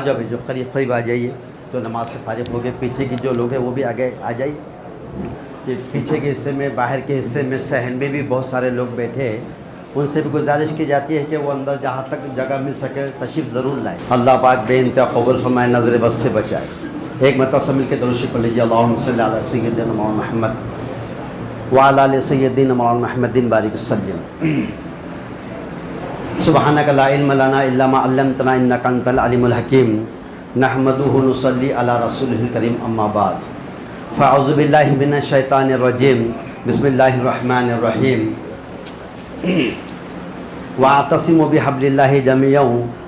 جاؤ جو قریب آ جائیے، تو نماز سے فارغ ہو گئے. پیچھے کی جو لوگ ہیں وہ بھی آگے آ جائیے. یہ پیچھے کے حصے میں، باہر کے حصے میں، صحن میں بھی بہت سارے لوگ بیٹھے ہیں. ان سے بھی گزارش کی جاتی ہے کہ وہ اندر جہاں تک جگہ مل سکے تشریف ضرور لائیں. اللہ پاک بے انتہا قبول فرمائے، نظر بد سے بچائے. ایک مرتبہ سب مل کے درود شریف پڑھ لیجیے. اللہم صلی علی سیدنا مولانا محمد وعلی آل سیدنا مولانا محمد بارک وسلم. سبحانک لا علم لنا الا ما علمتنا انک انت العلیم الحکیم. نحمدہ نصلی علی رسولہ الکریم. اما بعد فاعوذ باللہ من الشیطان الرجیم. بسم اللہ الرحمن الرحیم. واعتصموا بحبل اللہ جميعا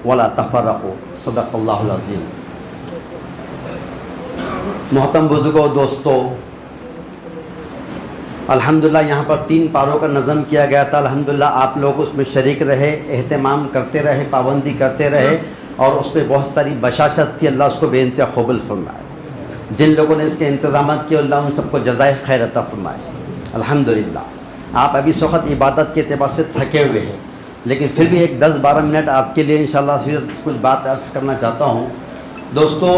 ولا تفرقوا. صدق اللہ العظیم. محترم بزرگوں، دوستو، الحمدللہ یہاں پر 3 پاروں کا نظم کیا گیا تھا. الحمدللہ آپ لوگ اس میں شریک رہے، اہتمام کرتے رہے، پابندی کرتے رہے، اور اس پہ بہت ساری بشاشت تھی. اللہ اس کو بے انتہا قبول فرمائے. جن لوگوں نے اس کے انتظامات کیے، اللہ ان سب کو جزائے خیر عطا فرمائے. الحمدللہ آپ ابھی اس وقت عبادت کے اعتبار سے تھکے ہوئے ہیں، لیکن پھر بھی ایک 10-12 منٹ آپ کے لیے انشاءاللہ پھر کچھ بات عرض کرنا چاہتا ہوں. دوستو،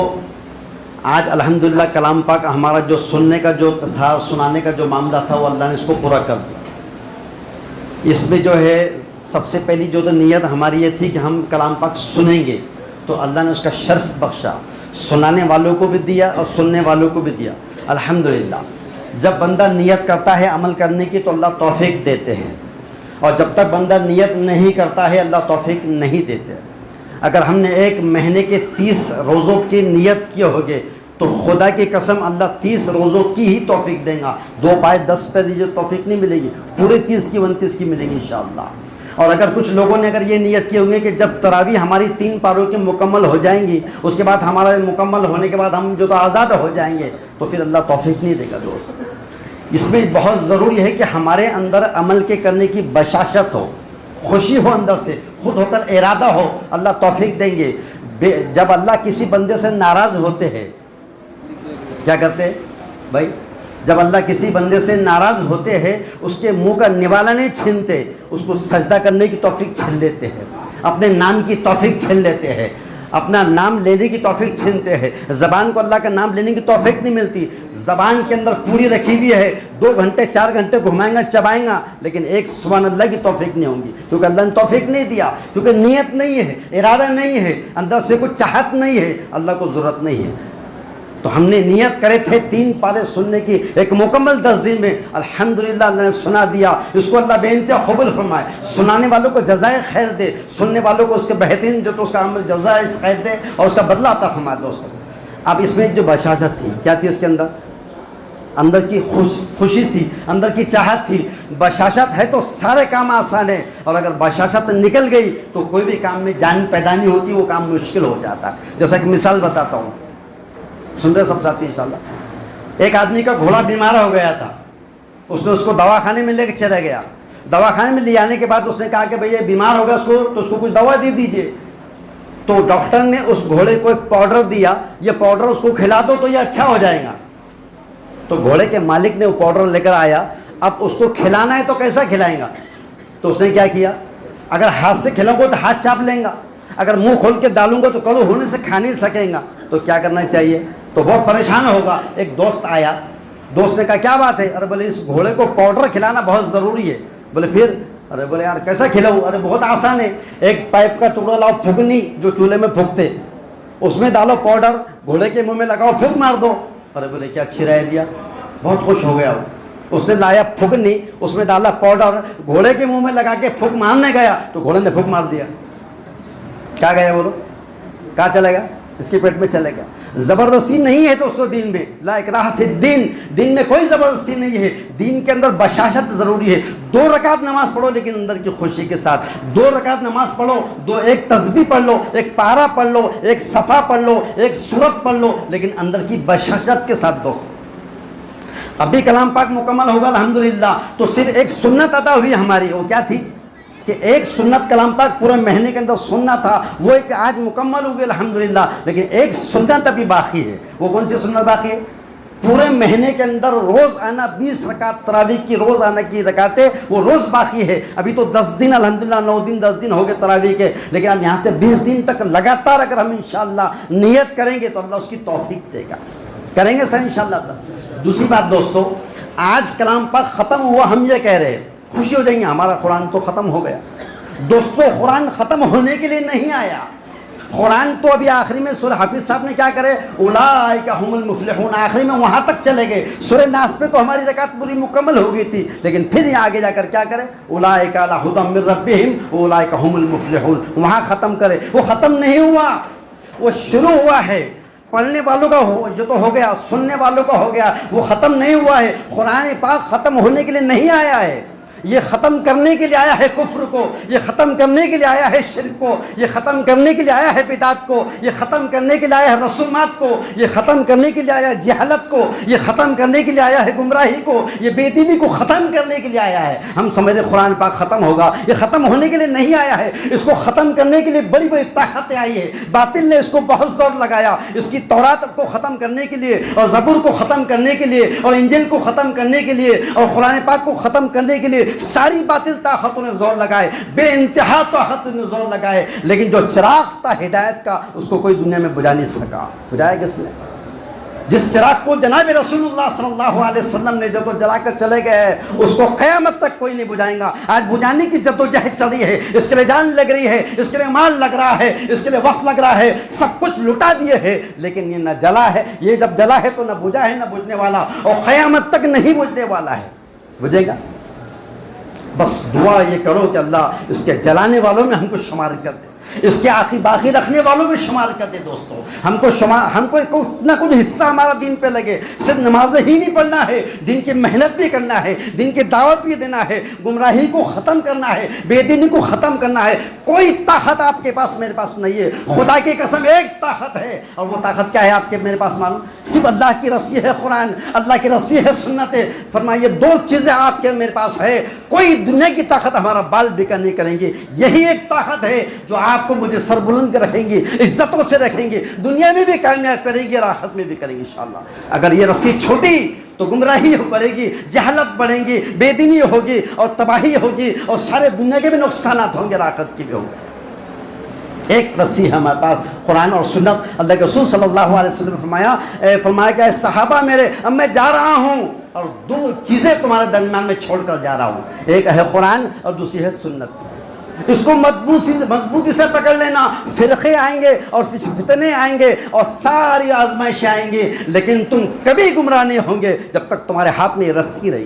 آج الحمدللہ کلام پاک ہمارا جو سننے کا جو تھا، سنانے کا جو معاملہ تھا، وہ اللہ نے اس کو پورا کر دیا. اس میں جو ہے سب سے پہلی جو تو نیت ہماری یہ تھی کہ ہم کلام پاک سنیں گے، تو اللہ نے اس کا شرف بخشا. سنانے والوں کو بھی دیا اور سننے والوں کو بھی دیا. الحمدللہ جب بندہ نیت کرتا ہے عمل کرنے کی تو اللہ توفیق دیتے ہیں، اور جب تک بندہ نیت نہیں کرتا ہے اللہ توفیق نہیں دیتے. اگر ہم نے 1 مہینے کے 30 روزوں کی نیت کیے ہوگے تو خدا کی قسم اللہ 30 روزوں کی ہی توفیق دیں گا. 2 پائے 10 پہ جو توفیق نہیں ملے گی، پورے 30 کی 29 کی ملے گی انشاءاللہ. اور اگر کچھ لوگوں نے اگر یہ نیت کیے ہوں گے کہ جب تراویح ہماری 3 پاروں کی مکمل ہو جائیں گی، اس کے بعد ہمارا مکمل ہونے کے بعد ہم جو تو آزاد ہو جائیں گے، تو پھر اللہ توفیق نہیں دے گا. دوست، اس میں بہت ضروری ہے کہ ہمارے اندر عمل کے کرنے کی بشاشت ہو، خوشی ہو، اندر سے خود ہو کر ارادہ ہو. اللہ توفیق دیں گے. جب اللہ کسی بندے سے ناراض ہوتے ہیں، کیا کرتے ہیں بھائی؟ جب اللہ کسی بندے سے ناراض ہوتے ہیں، اس کے منہ کا نوالا نہیں چھینتے، اس کو سجدہ کرنے کی توفیق چھین لیتے ہیں، اپنے نام کی توفیق چھین لیتے ہیں، اپنا نام لینے کی توفیق چھینتے ہیں. زبان کو اللہ کا نام لینے کی توفیق نہیں ملتی. زبان کے اندر پوری رکھی ہوئی ہے، 2 گھنٹے 4 گھنٹے گھمائیں گا، چبائیں گا، لیکن ایک سبحان اللہ کی توفیق نہیں ہوگی، کیونکہ اللہ نے توفیق نہیں دیا، کیونکہ نیت نہیں ہے، ارادہ نہیں ہے، اندر سے کچھ چاہت نہیں ہے، اللہ کو ضرورت نہیں ہے. تو ہم نے نیت کرے تھے 3 پارے سننے کی ایک مکمل 10 دن میں. الحمدللہ اللہ نے سنا دیا. اس کو اللہ بے انتہا قبول فرمائے. سنانے والوں کو جزائے خیر دے، سننے والوں کو اس کے بہترین جو تو اس کا عمل جزائے خیر دے اور اس کا بدلہ عطا فرمائے. دوستو، اب اس میں جو بشاشت تھی، کیا تھی اس کے اندر کی خوشی تھی، اندر کی چاہت تھی. بشاشت ہے تو سارے کام آسان ہیں، اور اگر بشاشت نکل گئی تو کوئی بھی کام میں جان پیدا نہیں ہوتی، وہ کام مشکل ہو جاتا ہے. جیسا کہ مثال بتاتا ہوں، سن رہے سب ساتھی انشاءاللہ. ایک آدمی کا گھوڑا بیمار ہو گیا تھا. اس نے اس کو دواخانے میں لے کے چلا گیا. دواخانے میں لے آنے کے بعد اس نے کہا کہ بھئی یہ بیمار ہوگا، تو اس کو کچھ دوا دے دیجئے. تو ڈاکٹر نے اس گھوڑے کو ایک پاؤڈر دیا، یہ پاؤڈر اس کو کھلا دو تو یہ اچھا ہو جائے گا. تو گھوڑے کے مالک نے وہ پاؤڈر لے کر آیا. اب اس کو کھلانا ہے تو کیسا کھلائیں گا؟ تو اس نے کیا کیا، اگر ہاتھ سے کھلاؤں گا تو ہاتھ چاپ لیں گا، اگر منہ کھول کے ڈالوں گا تو کڑو ہونے سے کھا نہیں سکیں گا. تو کیا کرنا چاہیے؟ تو بہت پریشان ہوگا. ایک دوست آیا، دوست نے کہا کیا بات ہے؟ ارے بولے اس گھوڑے کو پاؤڈر کھلانا بہت ضروری ہے. بولے پھر؟ ارے بولے یار کیسا کھلاؤں؟ ارے بہت آسان ہے، ایک پائپ کا ٹکڑا لاؤ، پھگنی جو چولہے میں پھونکتے، اس میں ڈالو پاؤڈر، گھوڑے کے منہ میں لگاؤ، پھونک مار دو. ارے بولے کیا اچھی رائے دیا. بہت خوش ہو گیا وہ. اس نے لایا پھگنی، اس میں ڈالا پاؤڈر، گھوڑے کے منہ میں لگا کے پھونک مارنے گیا تو گھوڑے نے پھونک مار دیا. کیا گیا بولو؟ کہاں چلے گا؟ اس کے پیٹ میں چلے گا. زبردستی نہیں ہے دوستو دین میں. لا اکراہ فی الدین، دین میں کوئی زبردستی نہیں ہے. دین کے اندر بشاشت ضروری ہے. 2 رکعت نماز پڑھو لیکن اندر کی خوشی کے ساتھ. 2 رکعت نماز پڑھو، ایک تسبیح پڑھ لو، ایک پارہ پڑھ لو، ایک صفحہ پڑھ لو، ایک سورت پڑھ لو، لیکن اندر کی بشاشت کے ساتھ. دوستو ابھی کلام پاک مکمل ہوگا الحمدللہ. تو صرف ایک سنت عطا ہوئی ہماری. وہ کیا تھی کہ ایک سنت کلام پاک پورے مہینے کے اندر سننا تھا، وہ ایک آج مکمل ہو گئی الحمدللہ. لیکن ایک سنت ابھی باقی ہے. وہ کون سی سنت باقی ہے؟ پورے مہینے کے اندر روز آنا 20 رکعت تراویح کی روز آنا کی رکعتیں وہ روز باقی ہے. ابھی تو 10 دن الحمدللہ 9 دن 10 دن ہو گئے تراویح کے, لیکن اب یہاں سے 20 دن تک لگاتار اگر ہم انشاءاللہ نیت کریں گے تو اللہ اس کی توفیق دے گا. کریں گے سر انشاءاللہ. دوسری بات دوستو, آج کلام پاک ختم ہوا, ہم یہ کہہ رہے ہیں خوشی ہو جائیں گے ہمارا قرآن تو ختم ہو گیا. دوستو قرآن ختم ہونے کے لیے نہیں آیا. قرآن تو ابھی آخری میں سورہ حافظ صاحب نے کیا کرے, اولئک هم المفلحون, آخری میں وہاں تک چلے گئے. سورہ ناس پہ تو ہماری رکعت پوری مکمل ہو گئی تھی, لیکن پھر یہ آگے جا کر کیا کرے, اولئک علی ھدی من ربہم اولئک هم المفلحون, وہاں ختم کرے. وہ ختم نہیں ہوا, وہ شروع ہوا ہے. پڑھنے والوں کا جو تو ہو گیا, سننے والوں کا ہو گیا, وہ ختم نہیں ہوا ہے. قرآن پاک ختم ہونے کے لیے نہیں آیا ہے, یہ ختم کرنے کے لیے آیا ہے کفر کو, یہ ختم کرنے کے لیے آیا ہے شرک کو, یہ ختم کرنے کے لیے آیا ہے بدعت کو, یہ ختم کرنے کے لیے آیا ہے رسومات کو, یہ ختم کرنے کے لیے آیا ہے جہالت کو, یہ ختم کرنے کے لیے آیا ہے گمراہی کو, یہ بے دینی کو ختم کرنے کے لیے آیا ہے. ہم سمجھے قرآن پاک ختم ہوگا, یہ ختم ہونے کے لیے نہیں آیا ہے. اس کو ختم کرنے کے لیے بڑی بڑی طاقتیں آئی ہے. باطل نے اس کو بہت زور لگایا, اس کی تورات کو ختم کرنے کے لیے, اور زبور کو ختم کرنے کے لیے, اور انجیل کو ختم کرنے کے لیے, اور قرآن پاک کو ختم کرنے کے لیے ساری باطل طاقتوں نے زور لگائے, بے انتہا طاقتوں نے زور لگائے, لیکن جو چراغ تھا ہدایت کا اس کو کوئی دنیا میں بجھا نہیں سکا. بجھایا کس نے؟ جس چراغ کو جناب رسول اللہ صلی اللہ علیہ وسلم نے جو جلا کر چلے گئے ہیں, اس کو قیامت تک کوئی نہیں بجھائے گا. آج بجھانے کی جدوجہد چل رہی ہے, اس کے لیے جان لگ رہی ہے, اس کے لیے مال لگ رہا ہے, اس کے لیے وقت لگ رہا ہے, سب کچھ لٹا دیے ہے, لیکن یہ نہ جلا ہے. یہ جب جلا ہے تو نہ بجھا ہے, نہ بجھنے والا, اور قیامت تک نہیں بجھنے والا ہے. بجھے گا؟ بس دعا یہ کرو کہ اللہ اس کے جلانے والوں میں ہم کو شمار کر دے, اس کے آخری باقی رکھنے والوں میں شمار کر دے. دوستو ہم کو کچھ نہ کچھ حصہ ہمارا دین پہ لگے. صرف نمازیں ہی نہیں پڑھنا ہے, دین کی محنت بھی کرنا ہے, دین کی دعوت بھی دینا ہے, گمراہی کو ختم کرنا ہے, بے دینی کو ختم کرنا ہے. کوئی طاقت آپ کے پاس میرے پاس نہیں ہے. خدا کی قسم ایک طاقت ہے, اور وہ طاقت کیا ہے آپ کے میرے پاس معلوم؟ صرف اللہ کی رسی ہے قرآن, اللہ کی رسی ہے سنت ہے. فرمائیے دو چیزیں آپ کے میرے پاس ہے, کوئی دنیا کی طاقت ہمارا بال بیکر نہیں کریں گی. یہی ایک طاقت ہے جو آپ کو مجھے سر بلند رکھیں گی, عزتوں سے رکھیں گی, دنیا میں بھی کامیاب کریں گی اور آخرت میں بھی کریں گی انشاءاللہ. اگر یہ رسی چھوٹی تو گمراہی بڑھے گی, جہالت بڑھیں گی, بے دینی ہوگی, اور تباہی ہوگی, اور سارے دنیا کے بھی نقصانات ہوں گے اور آخرت کی بھی ہوں گے. ایک رسی ہے ہمارے پاس, قرآن اور سنت. اللہ کے رسول صلی اللہ علیہ وسلم نے فرمایا کہ صحابہ میرے, اب میں جا رہا ہوں اور دو چیزیں تمہارے درمیان میں چھوڑ کر جا رہا ہوں. ایک ہے قرآن اور دوسری ہے سنت. اس کو مضبوطی سے پکڑ لینا. فرقے آئیں گے اور فتنے آئیں گے اور ساری آزمائشیں آئیں گی, لیکن تم کبھی گمراہ نہیں ہوں گے جب تک تمہارے ہاتھ میں یہ رسی رہی.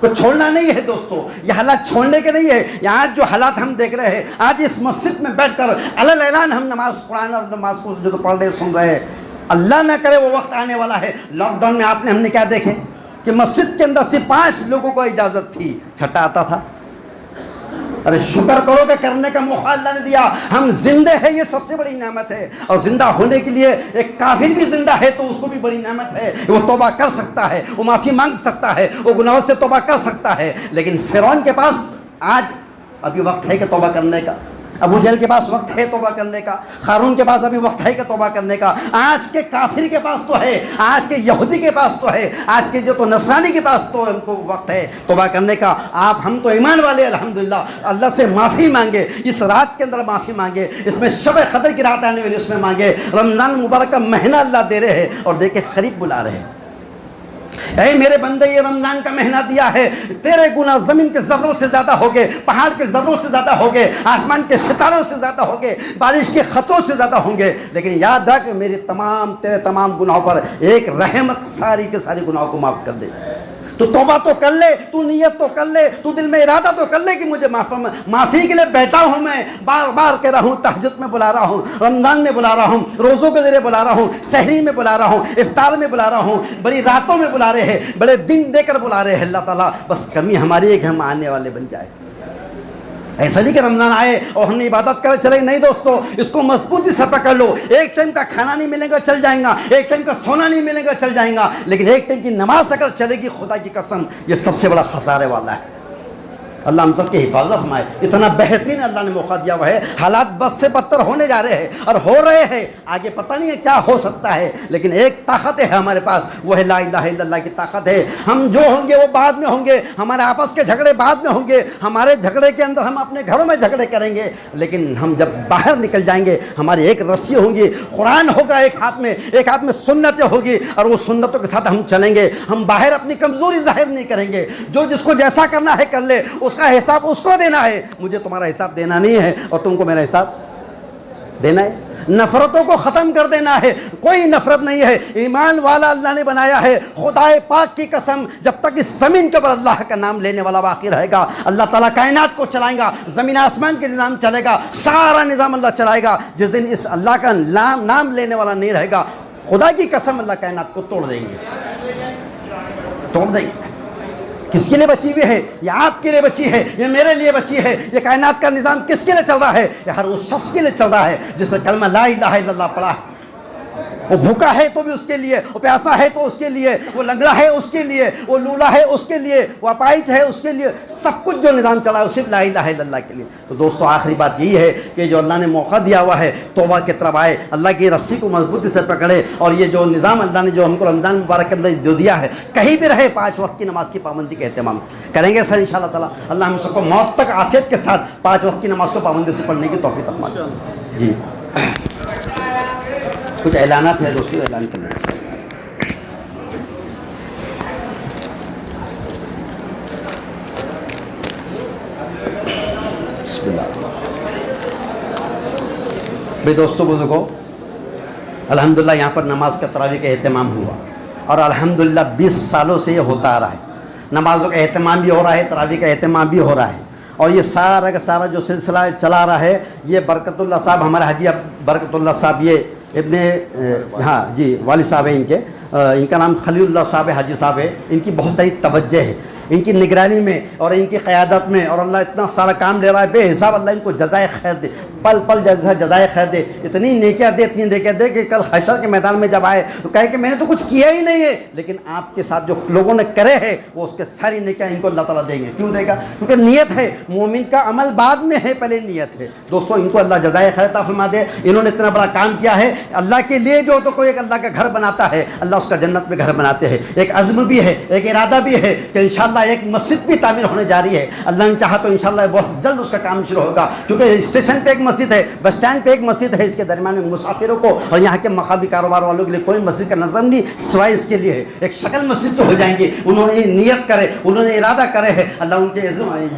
کو چھوڑنا نہیں ہے دوستو, یہ حالات چھوڑنے کے نہیں ہے. یہاں جو حالات ہم دیکھ رہے ہیں, آج اس مسجد میں بیٹھ کر علل اعلان ہم نماز, قرآن اور نماز کو جو پڑھ رہے سن رہے ہیں, اللہ نہ کرے وہ وقت آنے والا ہے. لاک ڈاؤن میں ہم نے کیا دیکھے کہ مسجد کے اندر صرف 5 لوگوں کو اجازت تھی, چھٹا آتا تھا. ارے شکر کرو کہ کرنے کا موقع اللہ نے دیا. ہم زندے ہیں, یہ سب سے بڑی نعمت ہے, اور زندہ ہونے کے لیے ایک کافر بھی زندہ ہے تو اس کو بھی بڑی نعمت ہے. وہ توبہ کر سکتا ہے, وہ معافی مانگ سکتا ہے, وہ گناہوں سے توبہ کر سکتا ہے. لیکن فرعون کے پاس آج ابھی وقت ہے کہ توبہ کرنے کا, ابو جہل کے پاس وقت ہے توبہ کرنے کا, قارون کے پاس ابھی وقت ہے کہ توبہ کرنے کا. آج کے کافر کے پاس تو ہے, آج کے یہودی کے پاس تو ہے, آج کے جو تو نصرانی کے پاس تو ہم کو وقت ہے توبہ کرنے کا. ہم تو ایمان والے الحمدللہ, اللہ سے معافی مانگے, اس رات کے اندر معافی مانگے, اس میں شب قدر کی رات آنے والی اس میں مانگے. رمضان مبارک کا مہینہ اللہ دے رہے ہیں اور دے کے قریب بلا رہے ہیں. اے میرے بندے, یہ رمضان کا مہینہ دیا ہے, تیرے گناہ زمین کے ذروں سے زیادہ ہوگے, پہاڑ کے ذروں سے زیادہ ہوگے, آسمان کے ستاروں سے زیادہ ہوگے, بارش کے خطوں سے زیادہ ہوں گے. لیکن یاد رکھ, میری تیرے تمام گناہوں پر ایک رحمت ساری کے ساری گناہوں کو معاف کر دے. تو توبہ تو کر لے, تو نیت تو کر لے, تو دل میں ارادہ تو کر لے کہ مجھے معافی کے لیے بیٹھا ہوں. میں بار بار کہہ رہا ہوں, تہجد میں بلا رہا ہوں, رمضان میں بلا رہا ہوں, روزوں کے ذریعے بلا رہا ہوں, سحری میں بلا رہا ہوں, افطار میں بلا رہا ہوں, بڑی راتوں میں بلا رہے ہیں, بڑے دن دے کر بلا رہے ہیں. اللہ تعالیٰ بس کمی ہماری ہے کہ ہم آنے والے بن جائے. ایسا نہیں کہ رمضان آئے اور ہم نے عبادت کرے چلے. نہیں دوستو, اس کو مضبوطی سے پکڑ لو. ایک ٹائم کا کھانا نہیں ملے گا چل جائیں گا, ایک ٹائم کا سونا نہیں ملے گا چل جائیں گا, لیکن ایک ٹائم کی نماز اگر چلے گی, خدا کی قسم یہ سب سے بڑا خسارے والا ہے. اللہ ہم سب کی حفاظت فرمائے. اتنا بہترین اللہ نے موقع دیا ہوا ہے. حالات بد سے بدتر ہونے جا رہے ہیں اور ہو رہے ہیں, آگے پتہ نہیں ہے کیا ہو سکتا ہے, لیکن ایک طاقت ہے ہمارے پاس, وہ ہے لا الہ الا اللہ کی طاقت ہے. ہم جو ہوں گے وہ بعد میں ہوں گے, ہمارے آپس کے جھگڑے بعد میں ہوں گے, ہمارے جھگڑے کے اندر ہم اپنے گھروں میں جھگڑے کریں گے, لیکن ہم جب باہر نکل جائیں گے ہماری ایک رسی ہوگی, قرآن ہوگا ایک ہاتھ میں سنتیں ہوگی, اور وہ سنتوں کے ساتھ ہم چلیں گے. ہم باہر اپنی کمزوری ظاہر نہیں کریں گے. جو جس کو جیسا کرنا ہے کر لے, اس کا حساب اس کو دینا ہے, مجھے تمہارا حساب دینا نہیں ہے اور تم کو میرا حساب دینا ہے. نفرتوں کو ختم کر دینا ہے. کوئی نفرت نہیں ہے. ایمان والا اللہ نے بنایا ہے. خدائے پاک کی قسم, جب تک اس زمین کے اوپر اللہ کا نام لینے والا باقی رہے گا, اللہ تعالیٰ کائنات کو چلائیں گا, زمین آسمان کے نظام چلے گا, سارا نظام اللہ چلائے گا. جس دن اس اللہ کا نام لینے والا نہیں رہے گا, خدا کی قسم اللہ کائنات کو توڑ دیں گے, توڑ دیں گے. کس کے لیے بچی ہوئی ہے؟ یہ آپ کے لیے بچی ہے, یہ میرے لیے بچی ہے. یہ کائنات کا نظام کس کے لیے چل رہا ہے؟ یہ ہر اس شخص کے لیے چل رہا ہے جس نے کلمہ لا الہ الا اللہ پڑھا ہے. وہ بھوکا ہے تو بھی اس کے لیے, وہ پیاسا ہے تو اس کے لیے, وہ لنگڑا ہے اس کے لیے, وہ لولا ہے اس کے لیے, وہ اپائچ ہے اس کے لیے. سب کچھ جو نظام چلا ہے وہ صرف لا الہ الا اللہ کے لیے. تو دوستو آخری بات یہی ہے کہ جو اللہ نے موقع دیا ہوا ہے, توبہ کی طرف آئے, اللہ کی رسی کو مضبوطی سے پکڑے, اور یہ جو نظام اللہ نے جو ہم کو رمضان مبارک کے اندر جو دیا ہے, کہیں بھی رہے 5 وقت کی نماز کی پابندی کا اہتمام کریں گے سر انشاءاللہ تعالیٰ. اللہ ہم سب کو موت تک عافیت کے ساتھ 5 وقت کی نماز کو پابندی سے پڑھنے کی توفیق عطا فرمائے. جی کچھ اعلانات ہیں دوستو, اعلان کرنا ہے. بسم اللہ. بھائی دوستو بزرگو, الحمدللہ یہاں پر نماز کا تراویح کا اہتمام ہوا, اور الحمدللہ 20 سالوں سے یہ ہوتا آ رہا ہے. نمازوں کا اہتمام بھی ہو رہا ہے, تراویح کا اہتمام بھی ہو رہا ہے, اور یہ سارا کا سارا جو سلسلہ چلا رہا ہے, یہ برکت اللہ صاحب, ہمارے حاجی برکت اللہ صاحب, یہ ابن ہاں جی والد صاحب ہیں ان کے, ان کا نام خلیل اللہ صاحب حاجی صاحب ہے. ان کی بہت ساری توجہ ہے, ان کی نگرانی میں اور ان کی قیادت میں, اور اللہ اتنا سارا کام لے رہا ہے بے حساب. اللہ ان کو جزائے خیر دے, پل پل جزائے خیر دے, اتنی نیکیاں دے, اتنی نیکیاں دے کہ کل حشر کے میدان میں جب آئے تو کہے کہ میں نے تو کچھ کیا ہی نہیں ہے, لیکن آپ کے ساتھ جو لوگوں نے کرے ہیں وہ اس کے ساری نیکیاں ان کو اللہ تعالیٰ دیں گے. کیوں دے گا؟ کیونکہ نیت ہے. مومن کا عمل بعد میں ہے, پہلے نیت ہے. دوستو ان کو اللہ جزائے خیر عطا فرما دے. انہوں نے اتنا بڑا کام کیا ہے اللہ کے لیے. جو تو کوئی ایک اللہ کا گھر بناتا ہے, اللہ اس کا جنت میں گھر بناتے ہیں. ایک عزم بھی ہے, ایک ارادہ بھی ہے کہ انشاءاللہ ایک مسجد بھی تعمیر ہونے جا رہی ہے. اللہ نے چاہا تو انشاءاللہ بہت جلد اس کا کام شروع ہوگا, کیونکہ اسٹیشن پہ ایک مسجد ہے, بس اسٹینڈ پہ ایک مسجد ہے. اس کے درمیان میں مسافروں کو اور یہاں کے مقامی کاروبار والوں کے لیے کوئی مسجد کا نظم نہیں, سوائے اس کے لیے ہے. ایک شکل مسجد تو ہو جائیں گی. انہوں نے نیت کرے, انہوں نے ارادہ کرے ہے. اللہ ان کے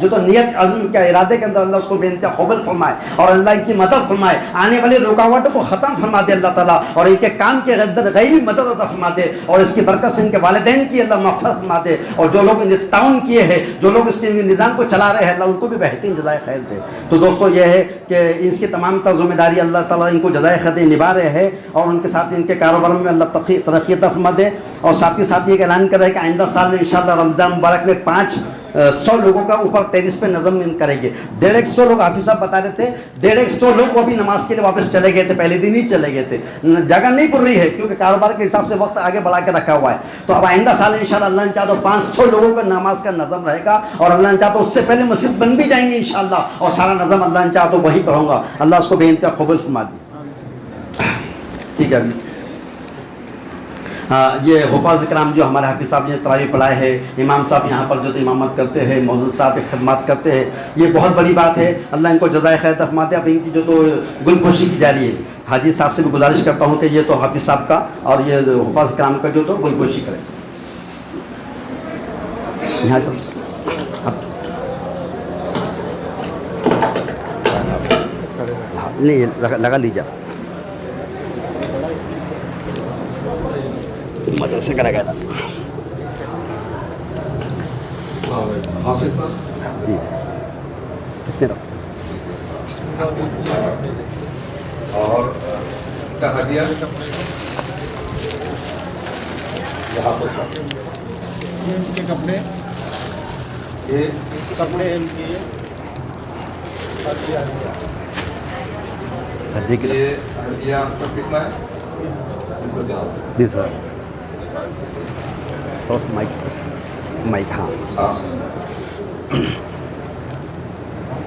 جو تو نیت عزم کے ارادے کے اندر اللہ اس کو بے انتہا قبول فرمائے, اور اللہ ان کی مدد فرمائے. آنے والی رکاوٹوں کو ختم فرما دے اللہ تعالیٰ, اور ان کے کام کے غیبی مدد عطا فرما دے, اور اس کی برکت سے ان کے والدین کی اللہ مغفرت فرما دے. اور جو لوگ انہیں تعاون کیے ہیں, جو لوگ اس کے نظام کو چلا رہے ہیں, اللہ ان کو بھی بہترین جزائے خیر دے. تو دوستو یہ ہے کہ اس کی تمام تر ذمہ داری اللہ تعالیٰ ان کو جزائے خیر نبھا رہے ہیں, اور ان کے ساتھ ان کے کاروبار میں اللہ ترقی عطا فرما دے. اور ساتھ ہی ساتھ یہ اعلان کر رہے ہیں کہ آئندہ سال میں انشاءاللہ رمضان مبارک میں 500 لوگوں کا اوپر ٹیرس پہ نظم کریں گے. 150 لوگ حافظ صاحب بتا رہے تھے, 150 لوگ وہ بھی نماز کے لیے واپس چلے گئے تھے, پہلے دن ہی چلے گئے تھے. جگہ نہیں پڑ رہی ہے کیونکہ کاروبار کے حساب سے وقت آگے بڑھا کے رکھا ہوا ہے. تو اب آئندہ سال انشاءاللہ اللہ نے چاہا تو 500 لوگوں کا نماز کا نظم رہے گا, اور اللہ نے چاہا تو اس سے پہلے مسجد بن بھی جائیں گے انشاءاللہ, اور سارا نظم اللہ نے چاہا تو وہی پڑھوں گا. اللہ اس کو بے انتہا قبول فرما دی. ٹھیک ہے. یہ حفاظ کرام جو ہمارے حافظ صاحب نے تراویح پڑھائے ہیں, امام صاحب یہاں پر جو امامت کرتے ہیں, مؤذن صاحب خدمات کرتے ہیں, یہ بہت بڑی بات ہے. اللہ ان کو جزائے خیر فرما دے. اب ان کی جو تو گلپوشی کی جاری ہے, حاجی صاحب سے بھی گزارش کرتا ہوں کہ یہ تو حافظ صاحب کا اور یہ حفاظ کرام کا جو تو گلپوشی کریں. یہاں نہیں لگا لیجیے, مدد سے کرا گیا جی. اور کپڑے کتنا ہے؟ 20,000. مائک ہاں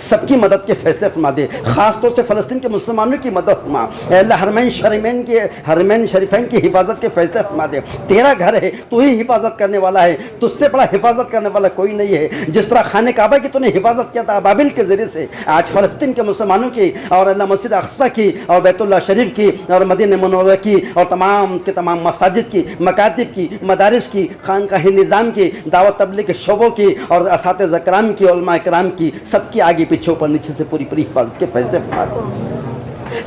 سب کی مدد کے فیصلے فرما دے، خاص طور سے فلسطین کے مسلمانوں کی مدد فرما اے اللہ، حرمین شریفین کی حفاظت کے فیصلے فرما دے۔ تیرا گھر ہے، تو ہی حفاظت کرنے والا ہے، تجھ سے بڑا حفاظت کرنے والا کوئی نہیں ہے۔ جس طرح خانہ کعبہ کی تو نے حفاظت کیا تھا ابابیل کے ذریعے سے، آج فلسطین کے مسلمانوں کی اور اللہ مسجد اقصی کی اور بیت اللہ شریف کی اور مدینہ منورہ کی اور تمام کے تمام مساجد کی، مکاتب کی، مدارس کی، خانقاہ نظام کی، دعوت تبلیغ کے شعبوں کی اور اساتذہ کرام کی، علماء کرام کی، سب کی آگے پیچھے اوپر نیچے سے پوری حفاظت کے فیصلے فرما دے۔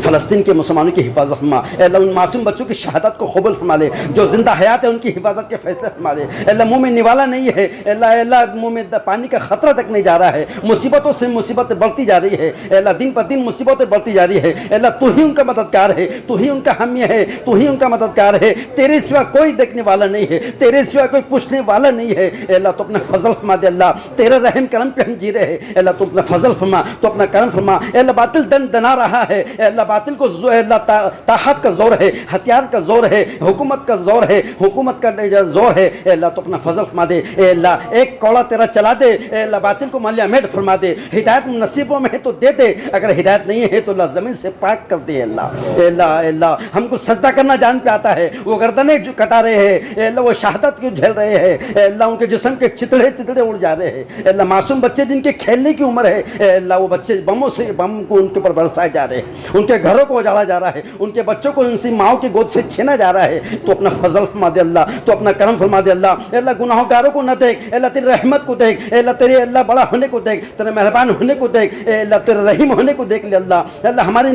فلسطین کے مسلمانوں کی حفاظت فرما اے اللہ، ان معصوم بچوں کی شہادت کو قبول فرما لے، جو زندہ حیات ہے ان کی حفاظت کے فیصلے فرما دے۔ اے اللہ، منہ میں نوالا نہیں ہے، اے اللہ منہ میں پانی کا خطرہ تک نہیں جا رہا ہے، مصیبتوں سے مصیبتیں بڑھتی جا رہی ہے، اے اللہ دن پر دن مصیبتیں بڑھتی جا رہی ہے، اے اللہ تو ہی ان کا مددگار ہے، تو ہی ان کا حامی ہے، تو ہی ان کا مددگار ہے، تیرے سوا کوئی دیکھنے والا نہیں ہے، تیرے سوا کوئی پوچھنے والا نہیں ہے۔ اے اللہ تو اپنا فضل فرما دے، اللہ تیرے رحم کرم پہ ہم جی رہے ہیں، اے اللہ تو اپنا فضل فرما، تو اپنا کرم فرما۔ اے اللہ باطل دنا رہا ہے، اے اللہ باطل کو اللہ طاقت کا زور ہے، ہتھیار کا زور ہے، حکومت کا زور ہے، حکومت کا زور ہے، اے اللہ تو اپنا فضل فرما دے۔ اے اللہ ایک کوڑا تیرا چلا دے، اے اللہ باطل کو مالیہ میٹ فرما دے، ہدایت نصیبوں میں ہے تو دے دے، اگر ہدایت نہیں ہے تو اللہ زمین سے پاک کر دے۔ اے اللہ ہم کو سجدہ کرنا جان پہ آتا ہے، وہ گردنیں جو کٹا رہے ہیں، اے اللہ وہ شہادت کیوں جھیل رہے ہیں، اے اللہ ان کے جسم کے چتڑے اڑ جا رہے ہیں، اے اللہ معصوم بچے جن کے کھیلنے کی عمر ہے، اے اللہ وہ بچے بم کو ان کے اوپر برسائے جا رہے ہیں، ان کے گھروں کو اجاڑا جا رہا ہے، ان کے بچوں کو ان سے ماؤں کی گود سے چھینا جا رہا ہے۔ تو اپنا فضل فرما دے اللہ، تو اپنا کرم فرما دے اللہ۔ اے اللہ گناہ گاروں کو نہ دیکھ، اے اللہ تیری رحمت کو دیکھ، اے اللہ تیرے اللہ بڑا ہونے کو دیکھ، تیرے مہربان ہونے کو دیکھ، اے اللہ تیرے رحیم ہونے کو دیکھ لے اللہ۔ اے اللہ ہمارے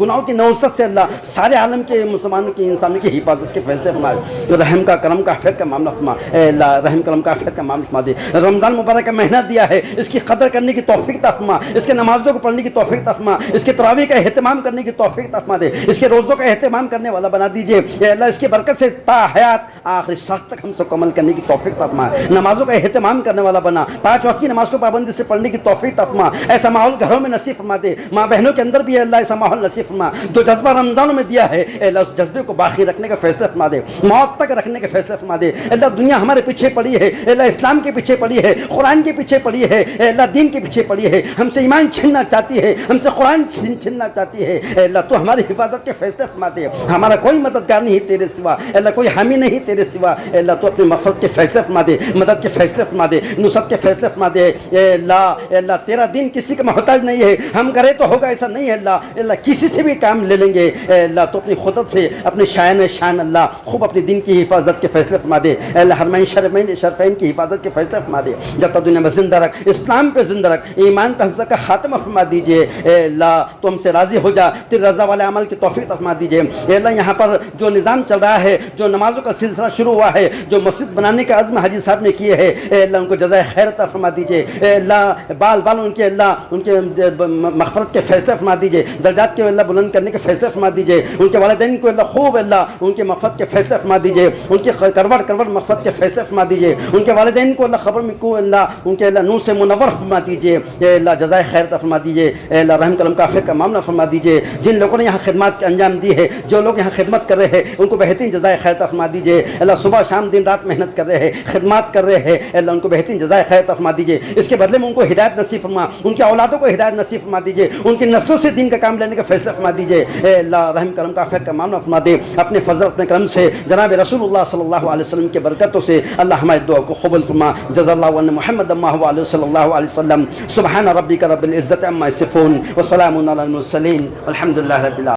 گناہوں کی نوست سے اللہ سارے عالم کے مسلمانوں کی انسانوں کی حفاظت کے فیصلے فرما دے، رحم کا کرم کا عافیت کا معاملہ فرما، اے اللہ رحم کرم کا عافیت کا معاملہ فرما دے۔ رمضان مبارک کا مہینہ دیا ہے، اس کی قدر کرنے کی توفیق عطا فرما، اس کے نمازوں کو پڑھنے کی توفیق عطا فرما، اس کے تراویح کا اہتمام کرنے کی توفیق عطا فرما دے، اس کے روزوں کا اہتمام کرنے والا بنا دیجئے، اے اللہ اس کی برکت سے تا حیات آخری سخت تک ہم سب کو عمل کرنے کی توفیق عطا فرما، نمازوں کا اہتمام کرنے والا بنا، 5 وقت کی نماز کو پابندی سے پڑھنے کی توفیق عطا فرما، ایسا ماحول گھروں میں نصیب فرما دے، ماں بہنوں کے اندر بھی اللہ ایسا ماحول نصیب فرما، جو جذبہ رمضانوں میں دیا ہے اے اللہ اس جذبے کو باقی رکھنے کا فیصلہ فرما دے، موت تک رکھنے کا فیصلہ فرما دے۔ اے اللہ دنیا ہمارے پیچھے پڑی ہے، اے اللہ اسلام کے پیچھے پڑی ہے، قرآن کے پیچھے پڑی ہے، اے اللہ دین کے پیچھے پڑی ہے، ہم سے ایمان چھیننا چاہتی ہے، ہم سے قرآن چھیننا چاہتی ہے، اے اللہ تو ہماری حفاظت کے فیصلے فرما دے۔ ہمارا کوئی مددگار نہیں تیرے سوا، اے اللہ کوئی حامی نہیں تیرے سوا، اے اللہ تو اپنی مغفرت کے فیصلے فرما دے، مدد کے فیصلے فرما دے، نصرت کے فیصلے فرما دے۔ اے اللہ تیرا دین کسی کا محتاج نہیں ہے، ہم کرے تو ہوگا ایسا نہیں ہے اللہ، اللہ کسی سے بھی کام لے لیں گے، اے اللہ تو اپنی قدرت سے اپنی شان اللہ خوب اپنی دین کی حفاظت کے فیصلے فرما دے، اے اللہ حرمین شرفین کی حفاظت کے فیصلے فرما دے، جب تک دنیا میں زندہ رکھ، اسلام پہ زندہ رکھ، ایمان پہ ہم سب کا خاتمہ فرما دیجئے، اے اللہ تو ہم سے راضی ہو جا، تیری رضا والے عمل کی توفیق فرما دیجئے۔ اے اللہ یہاں پر جو نظام چل رہا ہے، جو نمازوں کا سلسلہ شروع ہوا ہے، جو مسجد بنانے کا عزم حاجی صاحب نے کیے ہے، اے اللہ ان کو جزائے خیر عطا فرما دیجئے، اے اللہ بال ان کے اللہ ان کے مغفرت کے فیصلے فرما دیجئے، درجات کے اللہ بلند کرنے کے فیصلے فرما دیجئے، ان کے والدین کو اللہ خوب اللہ ان کے مغفرت کے فیصلے فرما دیجئے، ان کی کروڑ مغفرت کے فیصلے فرما دیجئے، ان کے والدین کو اللہ خبر میں کو اللہ ان کے اللہ نور سے منور فرما دیجئے، اے اللہ جزائے خیر عطا فرما دیجئے، اے اللہ رحم کرم کا عافیت کا معاملہ فرما دیجئے، جن لوگوں نے یہاں خدمات انجام دی ہے، جو لوگ یہاں خدمت کر رہے ہیں ان کو بہترین جزائے خیر عطا فرما دیجئے، اللہ صبح شام دن رات محنت کر رہے ہیں، خدمات کر رہے ہیں، اللہ ان کو بہترین جزائے خیر عطا فرما دیجئے، اس کے بدلے میں ان کو ہدایت نصیب فرما، ان کی اولادوں کو ہدایت نصیب فرما دیجئے، ان کی نسلوں سے دین کا کام لینے کا فیصلہ فرما دیجئے، اے اللہ رحم کرم کا عافیت کا معاملہ فرما دے، اپنے فضل اپنے کرم سے جناب رسول اللہ صلی اللہ علیہ وسلم کے برکتوں سے اللہ ہماری دعا کو قبول فرما، جزا اللہ عن محمد ما هو علیہ صلی اللہ علیہ وسلم، سبحان ربک رب العزت عما یصفون وسلام علی المرسلین والحمد للہ رب العالمین۔